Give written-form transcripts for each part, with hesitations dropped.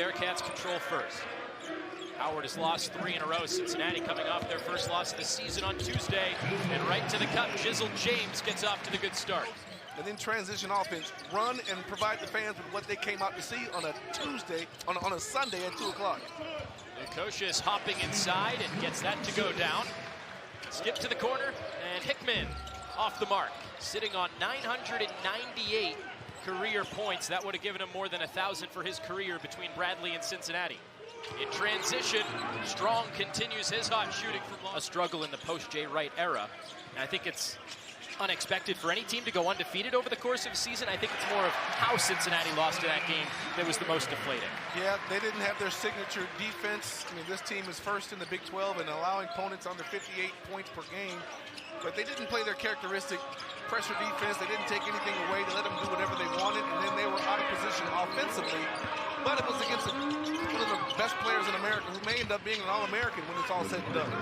Bearcats control first. Howard has lost 3 in a row. Cincinnati coming off their first loss of the season on Tuesday. And right to the cup, Jizzle James gets off to the good start. And then transition offense, run and provide the fans with what they came out to see on a Tuesday, on a Sunday at 2 o'clock. Lukosius hopping inside and gets that to go down. Skip to the corner, and Hickman off the mark, sitting on 998 career points. That would have given him more than 1,000 for his career between Bradley and Cincinnati. In transition, Strong continues his hot shooting from long. A struggle in the post-Jay Wright era. And I think it's unexpected for any team to go undefeated over the course of a season. I think it's more of how Cincinnati lost to that game that was the most deflating. Yeah, they didn't have their signature defense. I mean, this team is first in the Big 12 in allowing opponents under 58 points per game. But they didn't play their characteristic pressure defense. They didn't take anything away. They let them do whatever they wanted, and then they were out of position offensively. But it was against one of the best players in America who may end up being an All-American when it's all said and done.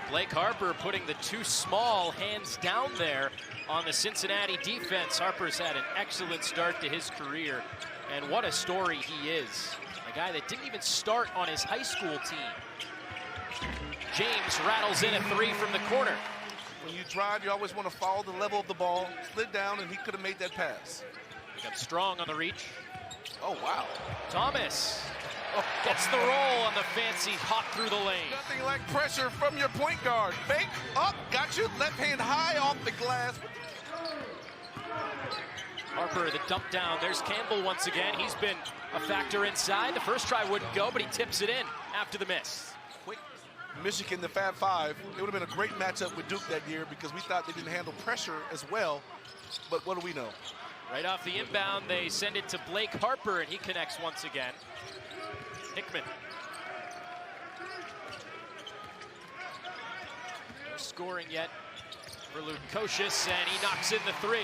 Blake Harper putting the 2 small hands down there on the Cincinnati defense. Harper's had an excellent start to his career, and what a story he is. A guy that didn't even start on his high school team. James rattles in a 3 from the corner. When you drive, you always want to follow the level of the ball. Slid down, and he could have made that pass. We got Strong on the reach. Oh, wow. Thomas gets the roll on the fancy hop through the lane. Nothing like pressure from your point guard. Fake, up, got you. Left hand high off the glass. Harper, the dump down. There's Campbell once again. He's been a factor inside. The first try wouldn't go, but he tips it in after the miss. Quick. Michigan, the Fab Five. It would have been a great matchup with Duke that year because we thought they didn't handle pressure as well. But what do we know? Right off the inbound, they send it to Blake Harper, and he connects once again. Hickman. No scoring yet for Lukosius, and he knocks in the 3.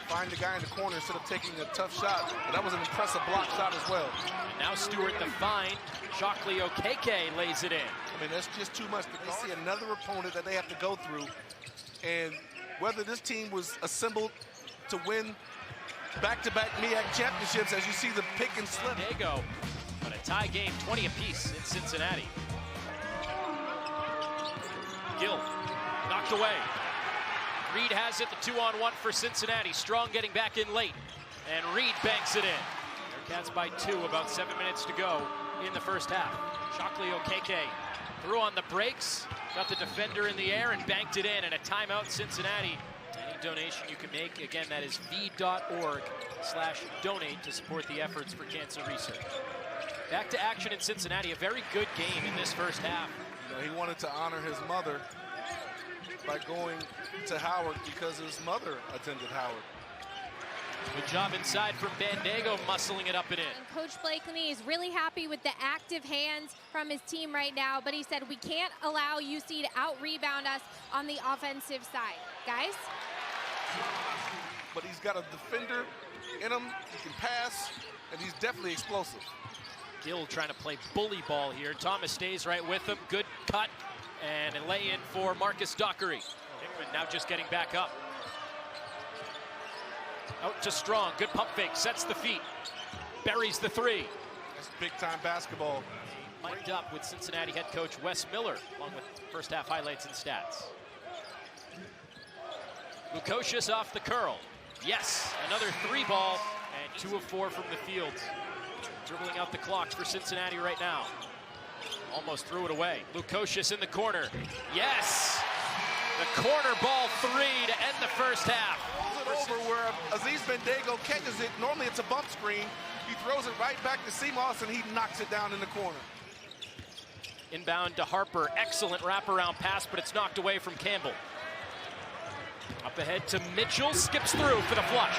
Find the guy in the corner instead of taking a tough shot. And that was an impressive block shot as well. And now Stewart the find. Shockley Okeke lays it in. I mean, that's just too much. They see another opponent that they have to go through. And whether this team was assembled to win back-to-back MEAC championships, as you see the pick and slip. There you go. But a tie game, 20 apiece in Cincinnati. Gill knocked away. Reed has it, the 2-on-1 for Cincinnati. Strong getting back in late, and Reed banks it in. Bearcats by 2, about 7 minutes to go in the first half. Shockley Okeke threw on the brakes, got the defender in the air and banked it in, and a timeout Cincinnati. Any donation you can make, again, that is v.org/donate to support the efforts for cancer research. Back to action in Cincinnati, a very good game in this first half. You know, he wanted to honor his mother by going to Howard because his mother attended Howard. Good job inside from Bandego, muscling it up and in. And Coach Blakeney is really happy with the active hands from his team right now, but he said we can't allow UC to out-rebound us on the offensive side. Guys? But he's got a defender in him, he can pass, and he's definitely explosive. Gill trying to play bully ball here. Thomas stays right with him. Good cut and a lay-in for Marcus Dockery. Hickman now just getting back up. Out to Strong. Good pump fake. Sets the feet. Buries the 3. That's big-time basketball. Mic'd up with Cincinnati head coach Wes Miller, along with first half highlights and stats. Lukosius off the curl. Yes, another 3 ball, and 2 of 4 from the field. Dribbling out the clocks for Cincinnati right now. Almost threw it away. Lukosius in the corner. Yes! The corner ball 3 to end the first half. Throws it over where Aziz Bandego catches it. Normally it's a bump screen. He throws it right back to Seamoss, and he knocks it down in the corner. Inbound to Harper. Excellent wraparound pass, but it's knocked away from Campbell. Up ahead to Mitchell. Skips through for the flush.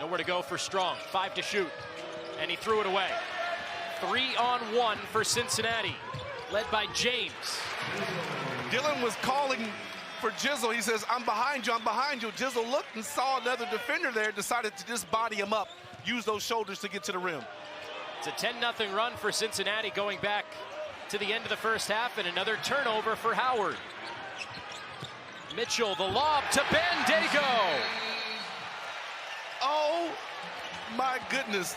Nowhere to go for Strong. 5 to shoot. And he threw it away. 3-on-1 for Cincinnati, led by James. Dylan was calling for Jizzle. He says, I'm behind you, I'm behind you. Jizzle looked and saw another defender there, decided to just body him up, use those shoulders to get to the rim. It's a 10-0 run for Cincinnati going back to the end of the first half, and another turnover for Howard. Mitchell, the lob to Bandego. Oh, my goodness.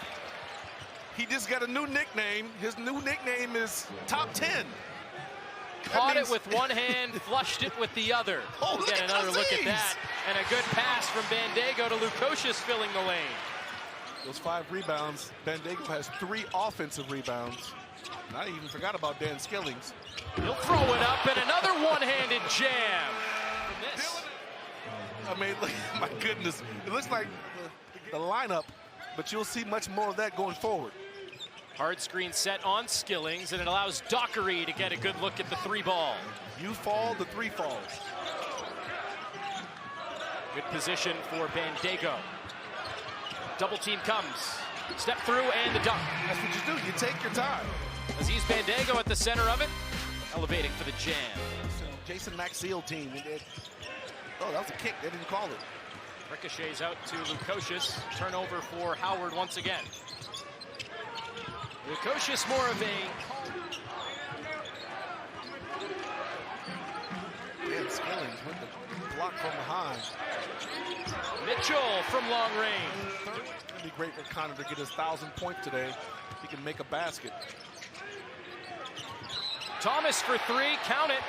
He just got a new nickname. His new nickname is Top 10. Caught it with one hand, flushed it with the other. Oh, We'll get another look at that. And a good pass from Bandego to Lukosius filling the lane. Those 5 rebounds. Bandego has 3 offensive rebounds. And I even forgot about Dan Skillings. He'll throw it up and another one-handed jam. From this. I mean, look, my goodness. It looks like the lineup, but you'll see much more of that going forward. Hard screen set on Skillings, and it allows Dockery to get a good look at the 3 ball. You fall, the 3 falls. Good position for Bandego. Double team comes. Step through and the dunk. That's what you do. You take your time. Aziz Bandego at the center of it, elevating for the jam. Jason Maxiel team. Oh, that was a kick. They didn't call it. Ricochets out to Lukosius. Turnover for Howard once again. Lukosius more of a... Dan Skillings with the block from behind. Mitchell from long range. It's going to be great for Connor to get his 1,000 points today. He can make a basket. Thomas for 3, count it.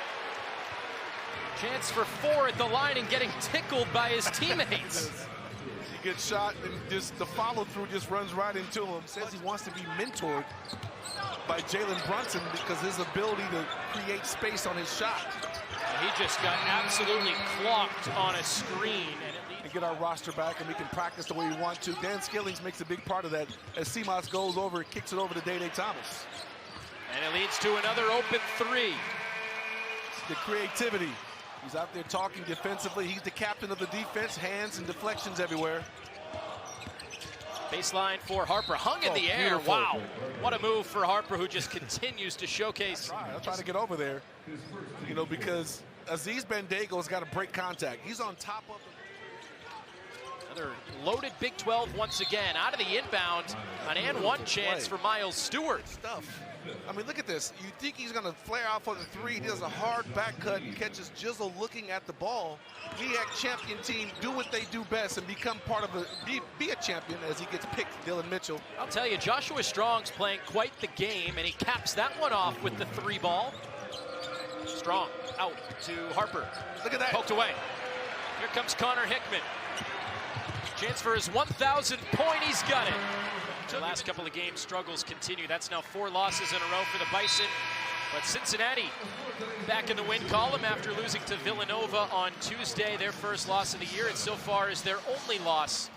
Chance for 4 at the line and getting tickled by his teammates. He gets shot and just the follow-through just runs right into him. Says he wants to be mentored by Jalen Brunson because his ability to create space on his shot. He just got absolutely clocked on a screen. And get our roster back and we can practice the way we want to. Dan Skillings makes a big part of that as Seamoss goes over, kicks it over to Day Thomas. And it leads to another open 3. The creativity. He's out there talking defensively. He's the captain of the defense, hands and deflections everywhere. Baseline for Harper, hung in the air. Beautiful. Wow, what a move for Harper, who just continues to showcase. I'll try to get over there, you know, because Aziz Bandego's got to break contact. He's on top of the... Another loaded Big 12 once again. Out of the inbound, an and one chance for Miles Stewart. Stuff. I mean, look at this. You think he's going to flare out for the 3. He does a hard back cut and catches Jizzle looking at the ball. MEAC champion team do what they do best and become part of be a champion as he gets picked, Dylan Mitchell. I'll tell you, Joshua Strong's playing quite the game, and he caps that one off with the 3 ball. Strong out to Harper. Look at that. Poked away. Here comes Connor Hickman. Chance for his 1,000th point. He's got it. The last couple of games struggles continue. That's now 4 losses in a row for the Bison. But Cincinnati back in the win column after losing to Villanova on Tuesday, their first loss of the year, and so far is their only loss